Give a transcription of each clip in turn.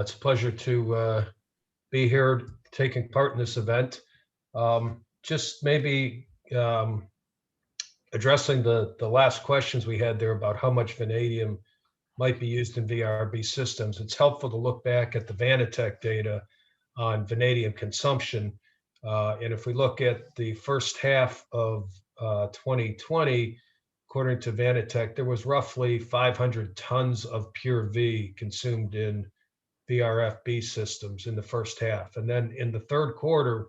It's a pleasure to be here taking part in this event. Just maybe addressing the last questions we had there about how much vanadium might be used in VRB systems. It's helpful to look back at the Vanatech data on vanadium consumption. And if we look at the first half of 2020, according to Vanatech, there was roughly 500 tons of pure V consumed in VRFB systems in the first half. And then in the third quarter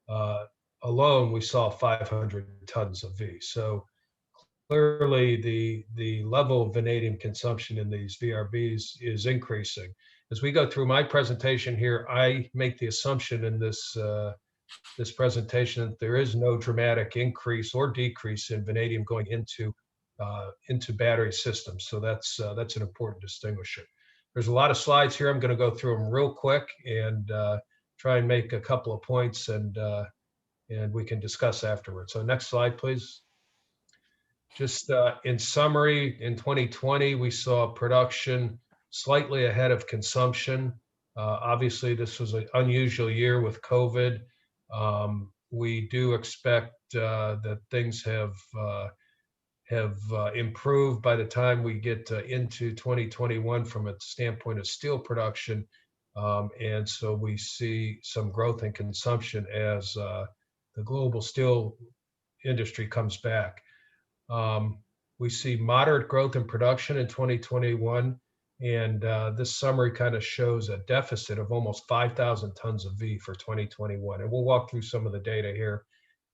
uh, alone, we saw 500 tons of V. So clearly the level of vanadium consumption in these VRBs is increasing. As we go through my presentation here, I make the assumption in this presentation that there is no dramatic increase or decrease in vanadium going into battery systems. So that's an important distinguisher. There's a lot of slides here. I'm going to go through them real quick and try and make a couple of points, and we can discuss afterwards. So next slide, please. Just in summary, in 2020, we saw production slightly ahead of consumption. Obviously, this was an unusual year with COVID. We do expect that things have improved by the time we get into 2021 from a standpoint of steel production. And so we see some growth in consumption as the global steel industry comes back. We see moderate growth in production in 2021. And this summary kind of shows a deficit of almost 5,000 tons of V for 2021. And we'll walk through some of the data here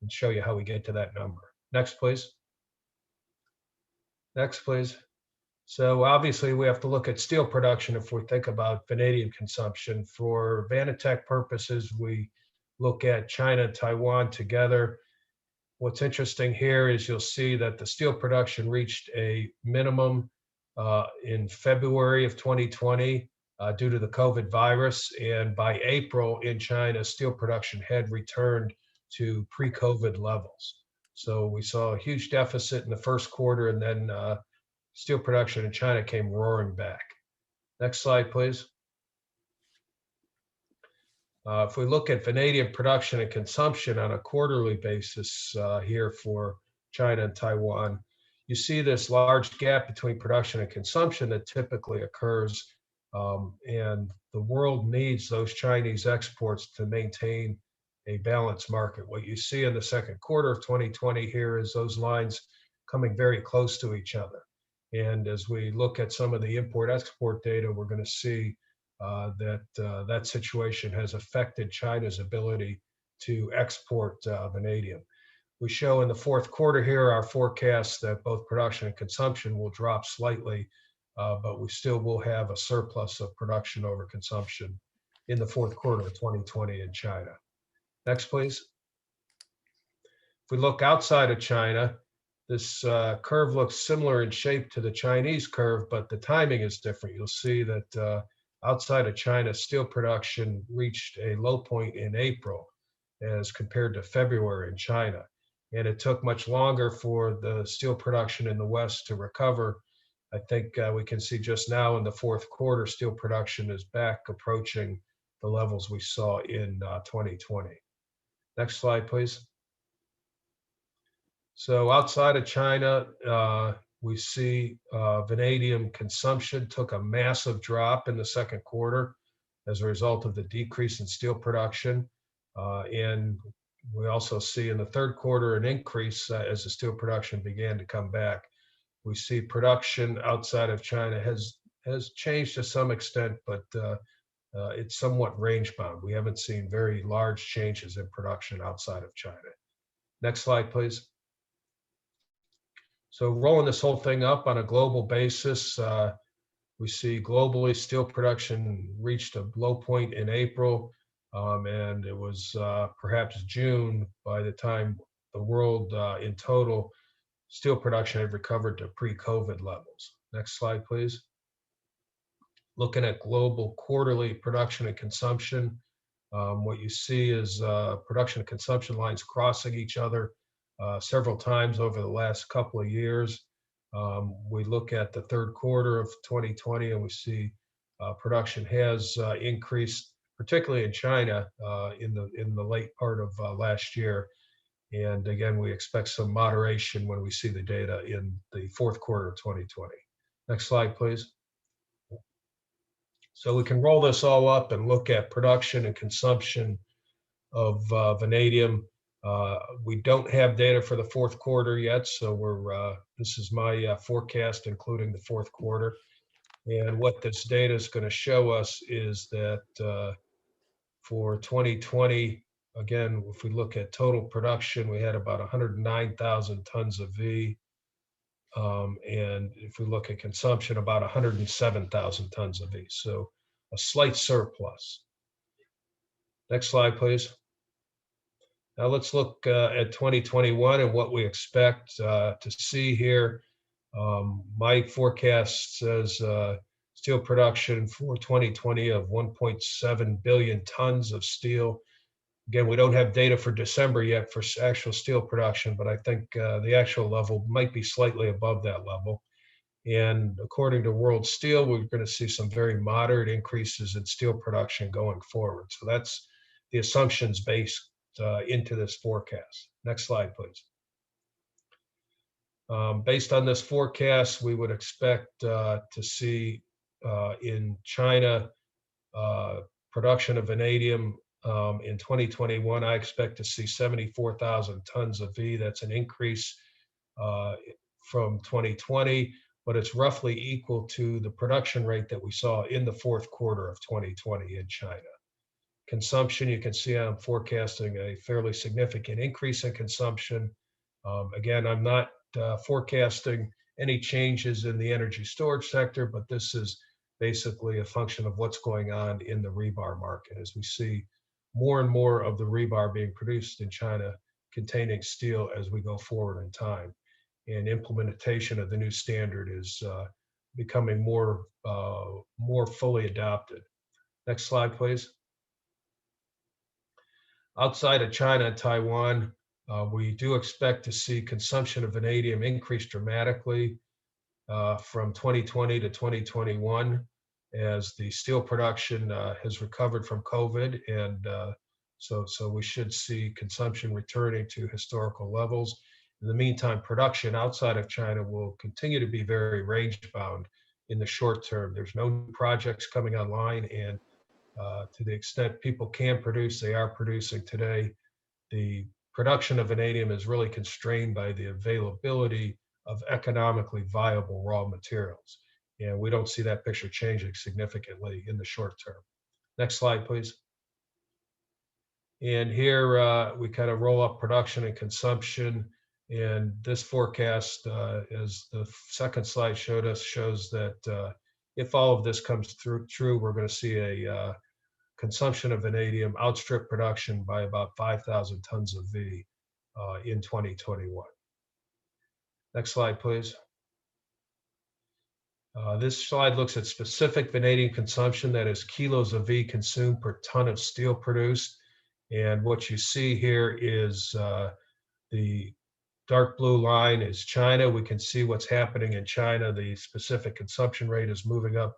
and show you how we get to that number. Next, please. Next, please. So obviously we have to look at steel production if we think about vanadium consumption. For Vanatech purposes, we look at China and Taiwan together. What's interesting here is you'll see that the steel production reached a minimum in February of 2020 due to the COVID virus. And by April in China, steel production had returned to pre-COVID levels. So we saw a huge deficit in the first quarter, and then steel production in China came roaring back. Next slide, please. If we look at vanadium production and consumption on a quarterly basis here for China and Taiwan, you see this large gap between production and consumption that typically occurs, and the world needs those Chinese exports to maintain a balanced market. What you see in the second quarter of 2020 here is those lines coming very close to each other. And as we look at some of the import-export data, we're going to see that situation has affected China's ability to export vanadium. We show in the fourth quarter here our forecast that both production and consumption will drop slightly, but we still will have a surplus of production over consumption in the fourth quarter of 2020 in China. Next, please. If we look outside of China, this curve looks similar in shape to the Chinese curve, but the timing is different. You'll see that outside of China, steel production reached a low point in April as compared to February in China. And it took much longer for the steel production in the West to recover. I think we can see just now in the fourth quarter, steel production is back approaching the levels we saw in 2020. Next slide, please. So outside of China, we see vanadium consumption took a massive drop in the second quarter as a result of the decrease in steel production. And we also see in the third quarter an increase as the steel production began to come back. We see production outside of China has changed to some extent, but it's somewhat range bound. We haven't seen very large changes in production outside of China. Next slide, please. So rolling this whole thing up on a global basis, we see globally steel production reached a low point in April, and it was perhaps June by the time the world in total steel production had recovered to pre-COVID levels. Next slide, please. Looking at global quarterly production and consumption, what you see is production and consumption lines crossing each other several times over the last couple of years. We look at the third quarter of 2020 and we see Production has increased, particularly in China, in the late part of last year. And again, we expect some moderation when we see the data in the fourth quarter of 2020. Next slide, please. So we can roll this all up and look at production and consumption of vanadium. We don't have data for the fourth quarter yet, so this is my forecast, including the fourth quarter. And what this data is going to show us is that for 2020, again, if we look at total production, we had about 109,000 tons of V. And if we look at consumption, about 107,000 tons of V. So a slight surplus. Next slide, please. Now let's look at 2021 and what we expect to see here. My forecast says steel production for 2020 of 1.7 billion tons of steel. Again, we don't have data for December yet for actual steel production, but I think the actual level might be slightly above that level. And according to World Steel, we're going to see some very moderate increases in steel production going forward. So that's the assumptions based into this forecast. Next slide, please. Based on this forecast, we would expect to see in China production of vanadium in 2021. I expect to see 74,000 tons of V. That's an increase from 2020, but it's roughly equal to the production rate that we saw in the fourth quarter of 2020 in China. Consumption, you can see I'm forecasting a fairly significant increase in consumption. Again, I'm not forecasting any changes in the energy storage sector, but this is basically a function of what's going on in the rebar market as we see more and more of the rebar being produced in China containing steel as we go forward in time. And implementation of the new standard is becoming more fully adopted. Next slide, please. Outside of China and Taiwan, we do expect to see consumption of vanadium increase dramatically from 2020 to 2021 as the steel production has recovered from COVID. And so we should see consumption returning to historical levels. In the meantime, production outside of China will continue to be very range bound in the short term. There's no projects coming online, and to the extent people can produce, they are producing today. The production of vanadium is really constrained by the availability of economically viable raw materials. And we don't see that picture changing significantly in the short term. Next slide, please. And here we kind of roll up production and consumption. And this forecast, as the second slide showed us, shows that if all of this comes true, we're going to see a consumption of vanadium outstrip production by about 5,000 tons of V in 2021. Next slide, please. This slide looks at specific vanadium consumption, that is kilos of V consumed per ton of steel produced. And what you see here is the dark blue line is China. We can see what's happening in China. The specific consumption rate is moving up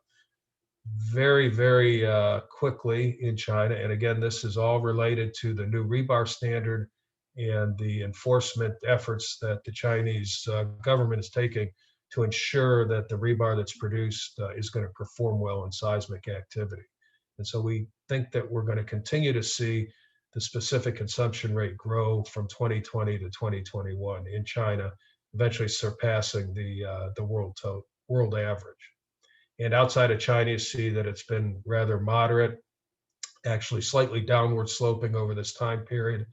very, very quickly in China. And again, this is all related to the new rebar standard and the enforcement efforts that the Chinese government is taking to ensure that the rebar that's produced is going to perform well in seismic activity. And so we think that we're going to continue to see the specific consumption rate grow from 2020 to 2021 in China, eventually surpassing the world average. And outside of China, you see that it's been rather moderate, actually slightly downward sloping over this time period.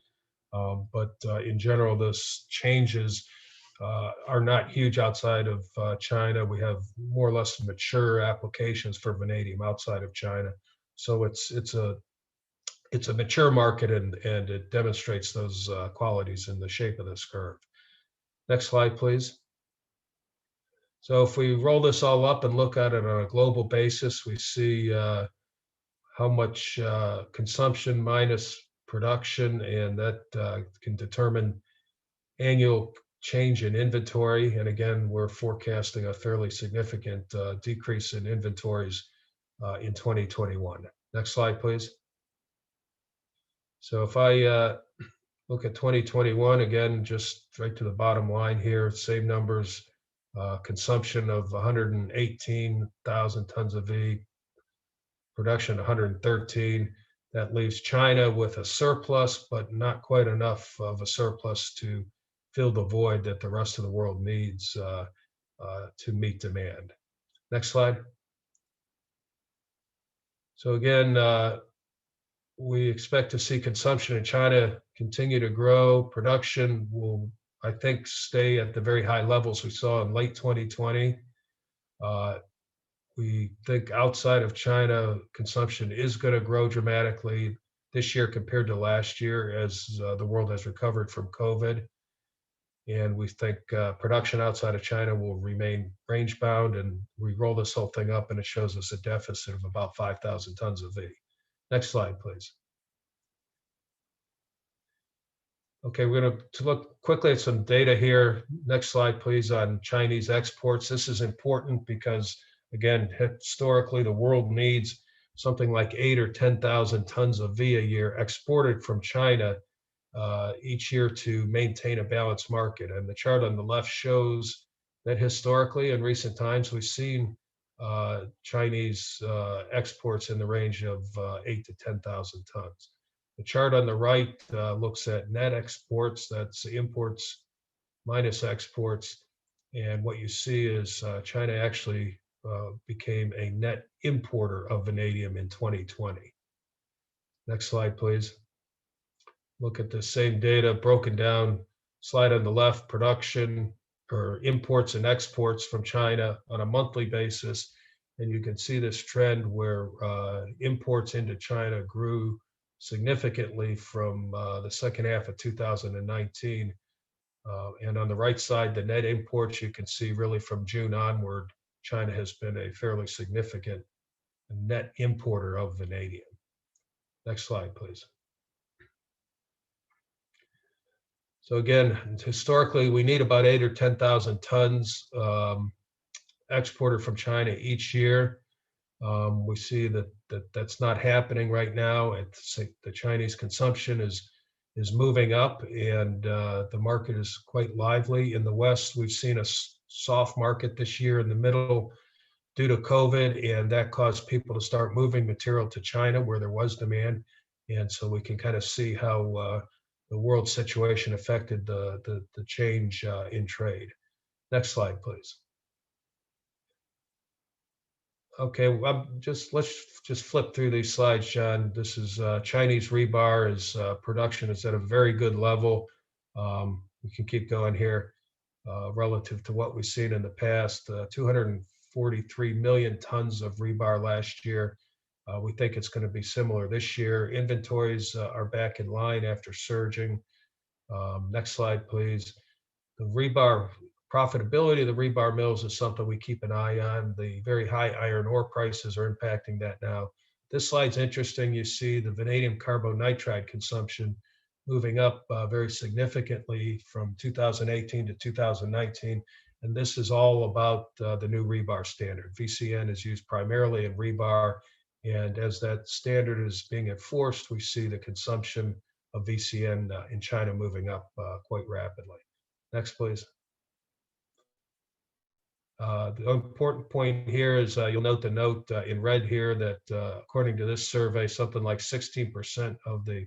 But in general, those changes are not huge outside of China. We have more or less mature applications for vanadium outside of China. So it's a mature market, and it demonstrates those qualities in the shape of this curve. Next slide, please. So if we roll this all up and look at it on a global basis, we see how much consumption minus production, and that can determine annual change in inventory. And again, we're forecasting a fairly significant decrease in inventories in 2021. Next slide, please. So if I look at 2021, again, just right to the bottom line here, same numbers, consumption of 118,000 tons of V, production 113. That leaves China with a surplus, but not quite enough of a surplus to fill the void that the rest of the world needs to meet demand. Next slide. So again, we expect to see consumption in China continue to grow. Production will, I think, stay at the very high levels we saw in late 2020. We think outside of China, consumption is going to grow dramatically this year compared to last year as the world has recovered from COVID. And we think production outside of China will remain range bound, and we roll this whole thing up and it shows us a deficit of about 5,000 tons of V. Next slide, please. Okay, we're going to look quickly at some data here. Next slide, please, on Chinese exports. This is important because, again, historically, the world needs something like 8 or 10,000 tons of V a year exported from China each year to maintain a balanced market. And the chart on the left shows that historically, in recent times, we've seen Chinese exports in the range of 8 to 10,000 tons. The chart on the right looks at net exports, that's imports minus exports. And what you see is China actually became a net importer of vanadium in 2020. Next slide, please. Look at the same data broken down. Slide on the left, production or imports and exports from China on a monthly basis. And you can see this trend where imports into China grew significantly from the second half of 2019. And on the right side, the net imports, you can see really from June onward, China has been a fairly significant net importer of vanadium. Next slide, please. So again, historically, we need about 8 or 10,000 tons exported from China each year. We see that's not happening right now. The Chinese consumption is moving up, and the market is quite lively. In the West, we've seen a soft market this year in the middle due to COVID, and that caused people to start moving material to China where there was demand. And so we can kind of see how the world situation affected the change in trade. Next slide, please. Okay, let's just flip through these slides, John. This is Chinese rebar. Production is at a very good level. We can keep going here relative to what we've seen in the past. 243 million tons of rebar last year. We think it's going to be similar this year. Inventories are back in line after surging. Next slide, please. The rebar profitability of the rebar mills is something we keep an eye on. The very high iron ore prices are impacting that now. This slide's interesting. You see the vanadium carbonitride consumption moving up very significantly from 2018 to 2019. And this is all about the new rebar standard. VCN is used primarily in rebar. And as that standard is being enforced, we see the consumption of VCN in China moving up quite rapidly. Next, please. The important point here is you'll note the note in red here that according to this survey, something like 16% of the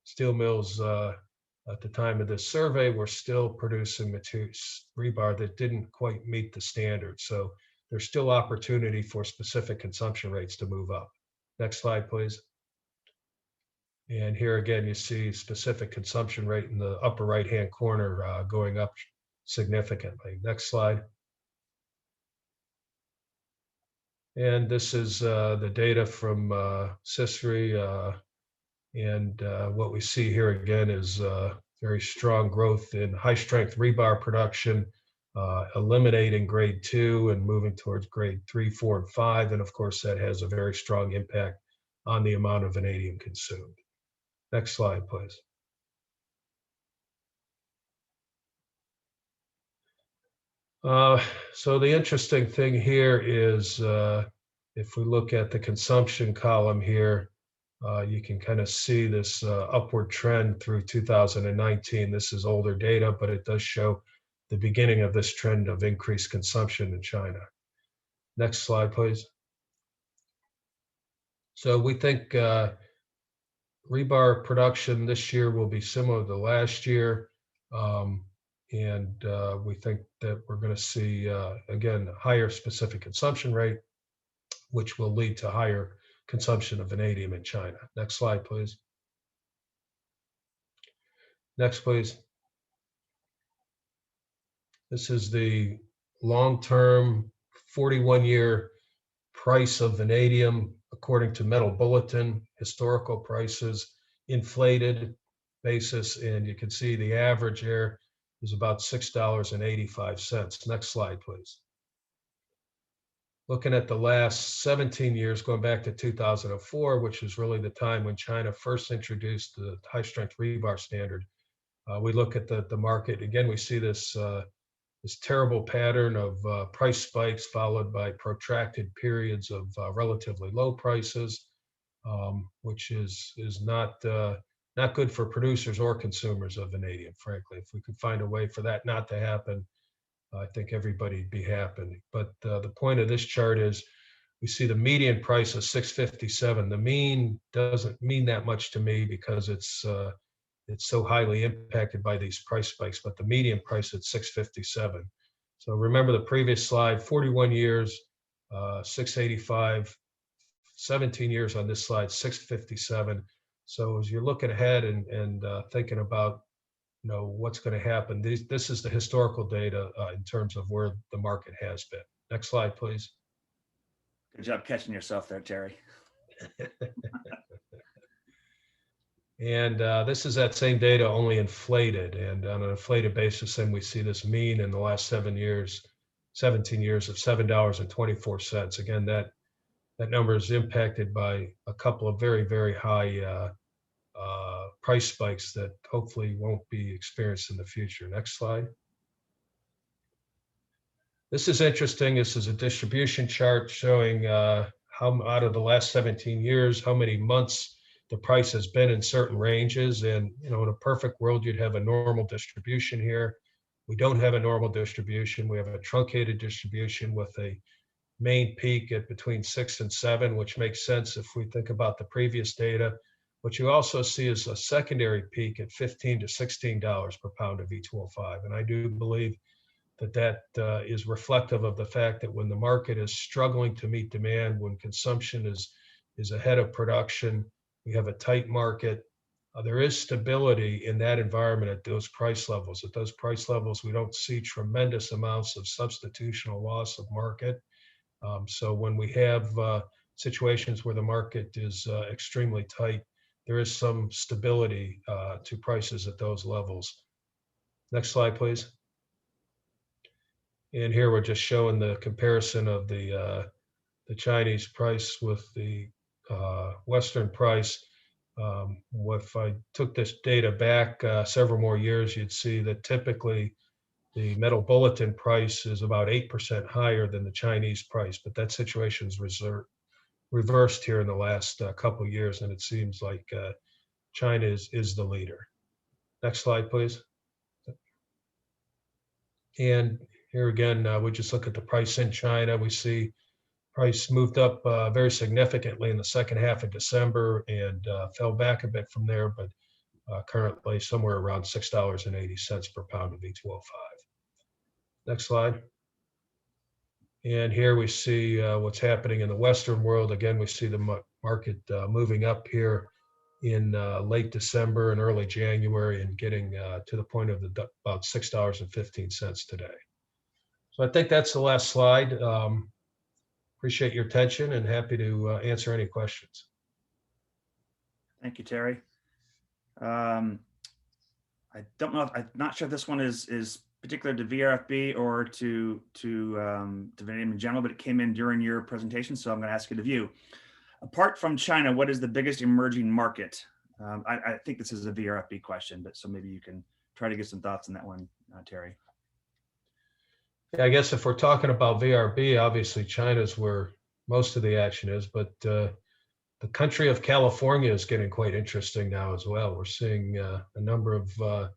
steel mills at the time of this survey were still producing rebar that didn't quite meet the standard. So there's still opportunity for specific consumption rates to move up. Next slide, please. And here again, you see specific consumption rate in the upper right-hand corner going up significantly. Next slide. And this is the data from CISRI. And what we see here again is very strong growth in high-strength rebar production, eliminating grade 2 and moving towards grade 3, 4, and 5. And of course, that has a very strong impact on the amount of vanadium consumed. Next slide, please. So the interesting thing here is if we look at the consumption column here, you can kind of see this upward trend through 2019. This is older data, but it does show the beginning of this trend of increased consumption in China. Next slide, please. So we think rebar production this year will be similar to last year. And we think that we're going to see, again, a higher specific consumption rate, which will lead to higher consumption of vanadium in China. Next slide, please. Next, please. This is the long-term 41-year price of vanadium according to Metal Bulletin, historical prices, inflated basis, and you can see the average here is about $6.85. Next slide, please. Looking at the last 17 years, going back to 2004, which is really the time when China first introduced the high-strength rebar standard, we look at the market. Again, we see this terrible pattern of price spikes followed by protracted periods of relatively low prices, which is not good for producers or consumers of vanadium, frankly. If we could find a way for that not to happen, I think everybody'd be happy. But the point of this chart is we see the median price of 657. The mean doesn't mean that much to me because it's so highly impacted by these price spikes, but the median price at 657. So remember the previous slide, 41 years, 685, 17 years on this slide, 657. So as you're looking ahead and thinking about what's going to happen, this is the historical data in terms of where the market has been. Next slide, please. Good job catching yourself there, Terry. And this is that same data, only inflated. And on an inflated basis, then we see this mean in the last 17 years of $7.24. Again, that number is impacted by a couple of very, very high price spikes that hopefully won't be experienced in the future. Next slide. This is interesting. This is a distribution chart showing how out of the last 17 years, how many months the price has been in certain ranges. And, in a perfect world, you'd have a normal distribution here. We don't have a normal distribution. We have a truncated distribution with a main peak at between 6 and 7, which makes sense if we think about the previous data. What you also see is a secondary peak at $15 to $16 per pound of V2O5. And I do believe that is reflective of the fact that when the market is struggling to meet demand, when consumption is ahead of production, we have a tight market. There is stability in that environment at those price levels. At those price levels, we don't see tremendous amounts of substitutional loss of market. So when we have situations where the market is extremely tight, there is some stability to prices at those levels. Next slide, please. And here we're just showing the comparison of the Chinese price with the Western price. If I took this data back several more years, you'd see that typically the Metal Bulletin price is about 8% higher than the Chinese price, but that situation's reversed here in the last couple of years, and it seems like China is the leader. Next slide, please. And here again, we just look at the price in China. We see price moved up very significantly in the second half of December and fell back a bit from there, but currently somewhere around $6.80 per pound of V2O5. Next slide. And here we see what's happening in the Western world. Again, we see the market moving up here in late December and early January and getting to the point of about $6.15 today. So I think that's the last slide. Appreciate your attention and happy to answer any questions. Thank you, Terry. I don't know. I'm not sure if this one is particular to VRFB or to vanadium in general, but it came in during your presentation, so I'm going to ask it of you. Apart from China, what is the biggest emerging market? I think this is a VRFB question, but so maybe you can try to get some thoughts on that one, Terry. Yeah, I guess if we're talking about VRB, obviously China's where most of the action is, but the country of California is getting quite interesting now as well. We're seeing a number of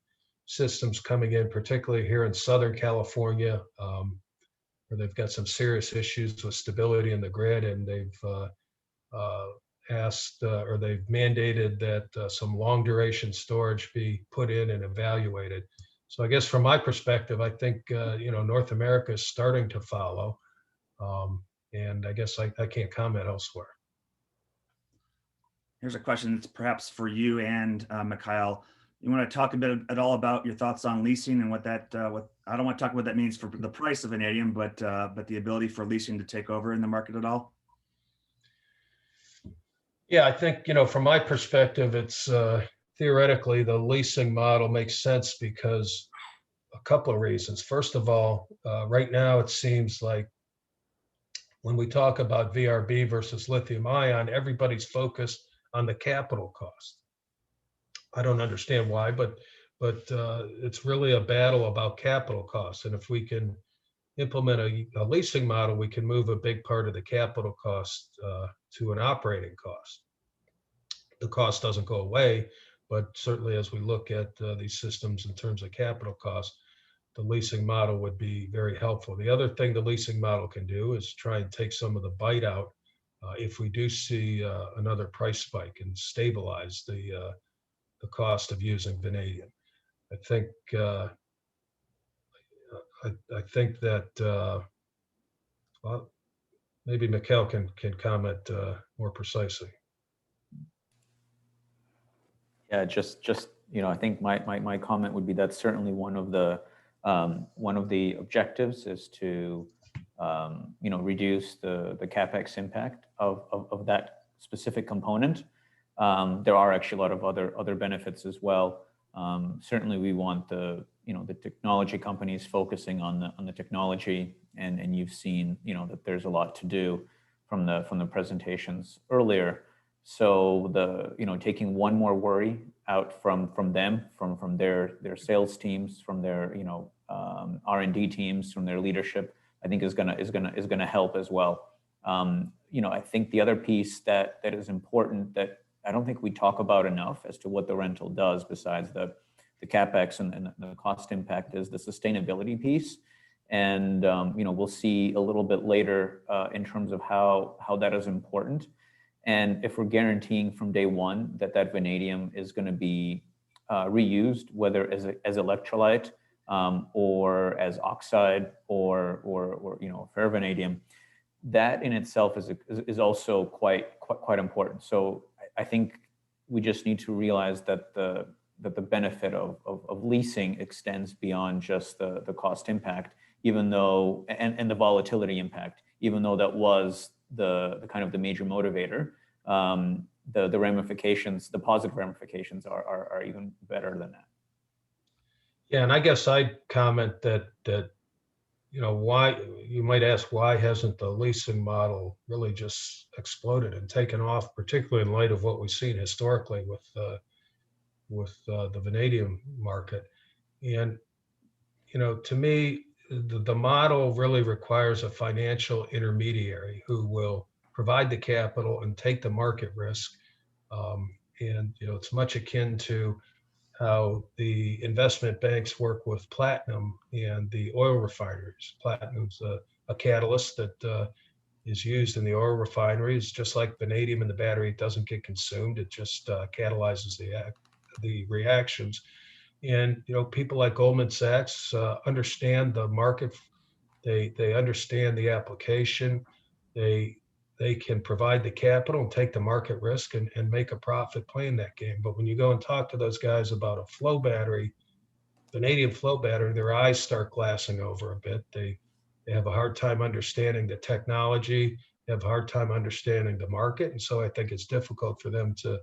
systems coming in, particularly here in Southern California, where they've got some serious issues with stability in the grid, and they've uh, asked or they've mandated that some long duration storage be put in and evaluated. So I guess from my perspective, I think North America is starting to follow, and I guess I can't comment elsewhere. Here's a question that's perhaps for you and Mikhail. You want to talk a bit at all about your thoughts on leasing and what that, what I don't want to talk about what that means for the price of vanadium, but the ability for leasing to take over in the market at all? Yeah, I think, from my perspective, it's theoretically the leasing model makes sense because a couple of reasons. First of all, right now it seems like when we talk about VRB versus lithium ion, everybody's focused on the capital cost. I don't understand why, but it's really a battle about capital costs. And if we can implement a leasing model, we can move a big part of the capital cost to an operating cost. The cost doesn't go away, but certainly as we look at these systems in terms of capital costs, the leasing model would be very helpful. The other thing the leasing model can do is try and take some of the bite out if we do see another price spike and stabilize the cost of using vanadium. I think I think that well, maybe Mikhail can comment more precisely. Yeah, just I think my comment would be that's certainly one of the objectives is to reduce the capex impact of that specific component. There are actually a lot of other benefits as well. Certainly, we want the technology companies focusing on the technology, and you've seen that there's a lot to do from the presentations earlier. So taking one more worry out from them, from their sales teams, from their R&D teams, from their leadership, I think is gonna help as well. I think the other piece that is important that I don't think we talk about enough as to what the rental does besides the capex and the cost impact is the sustainability piece. And we'll see a little bit later in terms of how that is important. And if we're guaranteeing from day one that vanadium is going to be reused, whether as electrolyte or as oxide or ferrovanadium, that in itself is also quite important. So I think we just need to realize that the benefit of leasing extends beyond just the cost impact, even though and the volatility impact, even though that was the kind of the major motivator. The ramifications, the positive ramifications are even better than that. Yeah, and I guess I'd comment that why you might ask why hasn't the leasing model really just exploded and taken off, particularly in light of what we've seen historically with the vanadium market. And to me, the model really requires a financial intermediary who will provide the capital and take the market risk. And it's much akin to how the investment banks work with platinum and the oil refineries. Platinum's a catalyst that is used in the oil refineries, just like vanadium in the battery. It doesn't get consumed; it just catalyzes the reactions. And people like Goldman Sachs understand the market. They understand the application. They can provide the capital and take the market risk and make a profit playing that game. But when you go and talk to those guys about a flow battery, vanadium flow battery, their eyes start glassing over a bit. They have a hard time understanding the technology. They have a hard time understanding the market. And so I think it's difficult for them to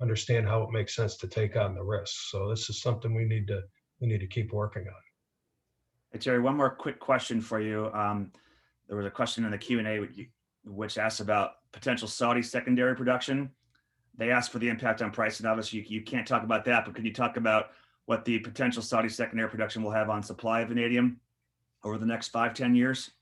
understand how it makes sense to take on the risk. So this is something we need to keep working on. Hey, Terry, one more quick question for you. There was a question in the Q&A which asked about potential Saudi secondary production. They asked for the impact on price, and obviously you can't talk about that, but could you talk about what the potential Saudi secondary production will have on supply of vanadium over the next 5-10 years?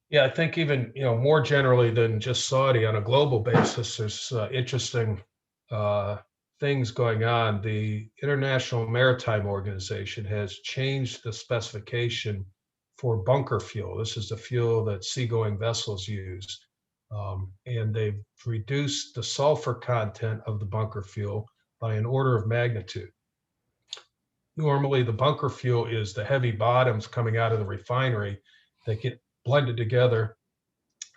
Yeah, I think even, more generally than just Saudi, on a global basis, there's interesting uh, things going on. The International Maritime Organization has changed the specification for bunker fuel. This is the fuel that seagoing vessels use. And they've reduced the sulfur content of the bunker fuel by an order of magnitude. Normally, the bunker fuel is the heavy bottoms coming out of the refinery that get blended together,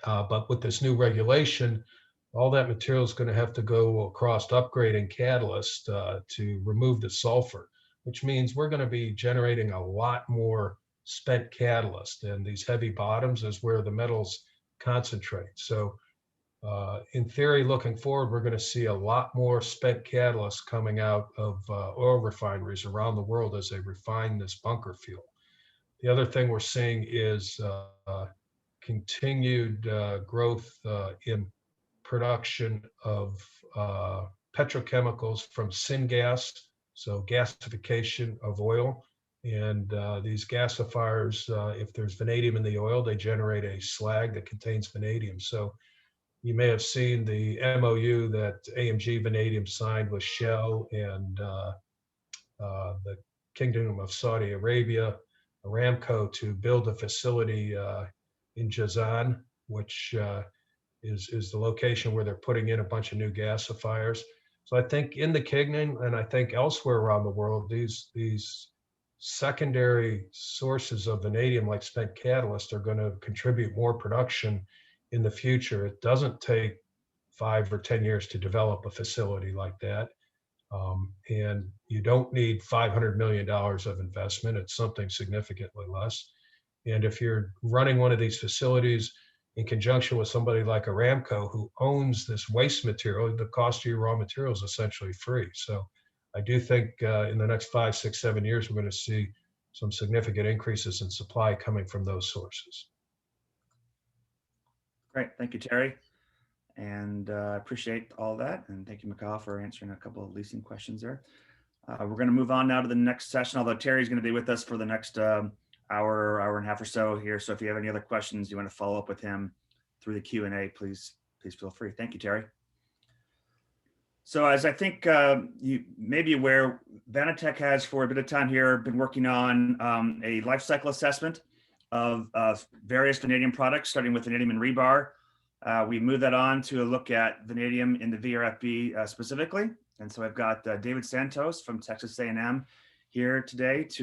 but with this new regulation, all that material is going to have to go across upgrading catalyst to remove the sulfur, which means we're going to be generating a lot more spent catalyst. And these heavy bottoms is where the metals concentrate. So in theory, looking forward, we're going to see a lot more spent catalyst coming out of oil refineries around the world as they refine this bunker fuel. The other thing we're seeing is continued growth in production of petrochemicals from syngas, so gasification of oil. And these gasifiers, if there's vanadium in the oil, they generate a slag that contains vanadium. So you may have seen the MOU that AMG Vanadium signed with Shell and the Kingdom of Saudi Arabia, Aramco, to build a facility in Jazan, which is the location where they're putting in a bunch of new gasifiers. So I think in the Kingdom, and I think elsewhere around the world, these secondary sources of vanadium, like spent catalyst, are going to contribute more production in the future. It doesn't take 5 or 10 years to develop a facility like that. And you don't need $500 million of investment. It's something significantly less. And if you're running one of these facilities in conjunction with somebody like Aramco, who owns this waste material, the cost of your raw material is essentially free. So I do think in the next 5, 6, 7 years, we're going to see some significant increases in supply coming from those sources. Great. Thank you, Terry. And I appreciate all that. And thank you, Mikhail, for answering a couple of leasing questions there. We're going to move on now to the next session, although Terry's going to be with us for the next hour and a half or so here. So if you have any other questions, you want to follow up with him through the Q&A, please feel free. Thank you, Terry. So as I think you may be aware, Vanatech has for a bit of time here been working on a life cycle assessment of various vanadium products, starting with vanadium and rebar. We moved that on to a look at vanadium in the VRFB specifically. And so I've got David Santos from Texas A&M here today to